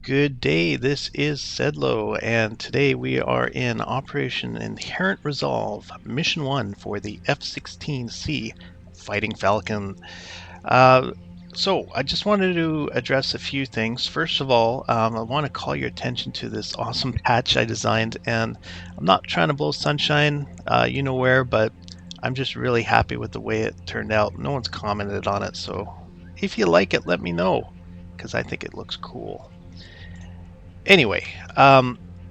Good day, this is Sedlo, and today we are in Operation Inherent Resolve, Mission 1 for the F-16C Fighting Falcon. Uh, so I just wanted to address a few things. First of all, I want to call your attention to this awesome patch I designed, and I'm not trying to blow sunshine, you know where, but I'm just really happy with the way it turned out. No one's commented on it, so if you like it, let me know, because I think it looks cool. Anyway,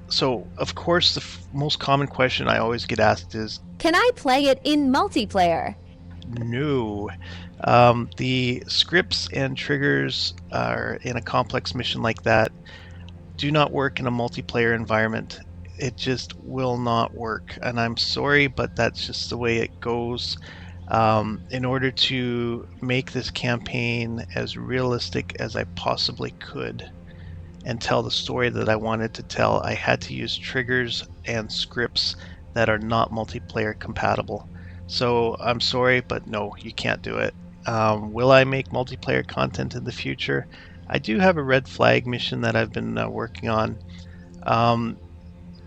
so of course the most common question I always get asked is, Can I play it in multiplayer? no. The scripts and triggers are in a complex mission like that do not work in a multiplayer environment. It just will not work, and I'm sorry, but that's just the way it goes. In order to make this campaign as realistic as I possibly could and tell the story that I wanted to tell, I had to use triggers and scripts that are not multiplayer compatible. So I'm sorry, but no, you can't do it. Will I make multiplayer content in the future? I do have a red flag mission that I've been working on. Um,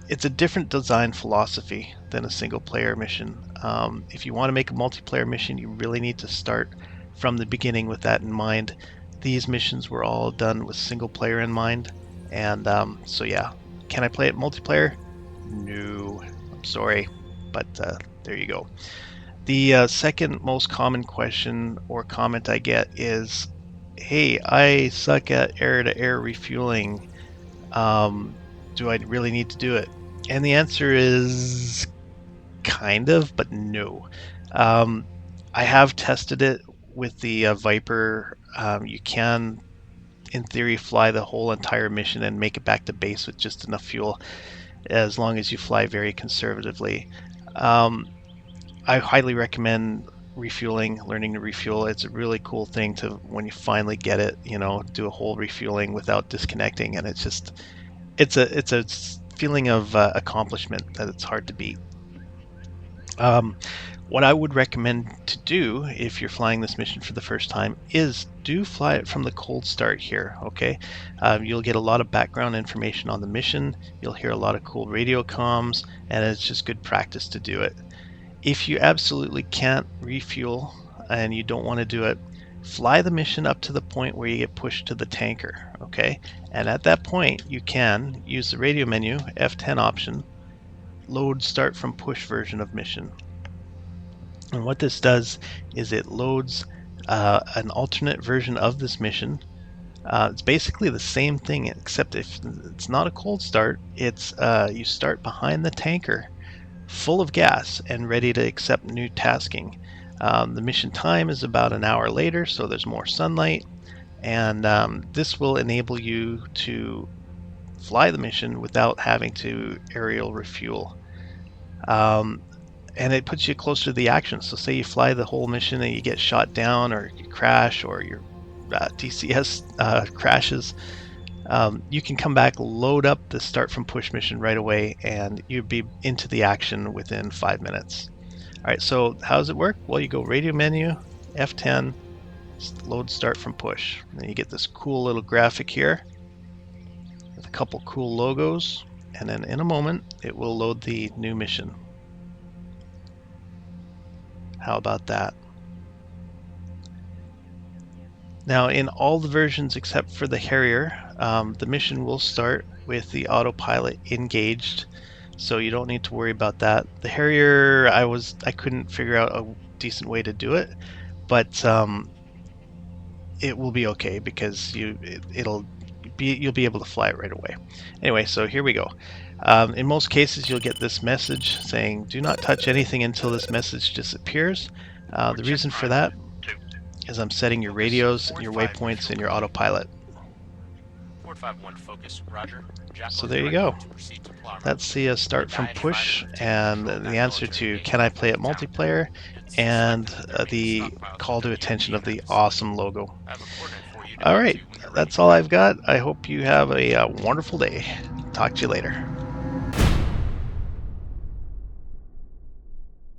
it's a different design philosophy than a single player mission. If you want to make a multiplayer mission, you really need to start from the beginning with that in mind. These missions were all done with single player in mind, and so yeah. Can I play it multiplayer? No, I'm sorry, but there you go. The second most common question or comment I get is, "Hey, I suck at air-to-air refueling. Um, do I really need to do it?" And the answer is kind of, but no. Um, I have tested it with the Viper. You can, in theory, fly the whole entire mission and make it back to base with just enough fuel, as long as you fly very conservatively. Um, I highly recommend refueling, learning to refuel. It's a really cool thing to, when you finally get it, do a whole refueling without disconnecting, and it's a feeling of accomplishment that it's hard to beat. Um, what I would recommend to do if you're flying this mission for the first time is do fly it from the cold start here, okay? You'll get a lot of background information on the mission, you'll hear a lot of cool radio comms, and it's just good practice to do it. If you absolutely can't refuel and you don't want to do it, fly the mission up to the point where you get pushed to the tanker, okay? And at that point, you can use the radio menu, F10 option, load start from push version of mission. And what this does is it loads an alternate version of this mission. It's basically the same thing, except if it's not a cold start, it's you start behind the tanker, full of gas and ready to accept new tasking. The mission time is about an hour later, so there's more sunlight, and this will enable you to fly the mission without having to aerial refuel. Um, and it puts you closer to the action. So say you fly the whole mission and you get shot down or you crash or your TCS crashes, you can come back, load up the start from push mission right away, and you'd be into the action within 5 minutes. All right, so how does it work? Well, you go radio menu, F10, load start from push. And then you get this cool little graphic here with a couple cool logos, and then in a moment, it will load the new mission. How about that? Now, in all the versions except for the Harrier, the mission will start with the autopilot engaged, so you don't need to worry about that. The Harrier, I couldn't figure out a decent way to do it, but it will be okay because you'll be able to fly it right away. Anyway, so here we go. In most cases, you'll get this message saying, "Do not touch anything until this message disappears." The reason for that is I'm setting your radios, your waypoints, and your autopilot. So there you go. That's the start from push and the answer to can I play it multiplayer, and the call to attention of the awesome logo. All right, that's all I've got. I hope you have a wonderful day. Talk to you later.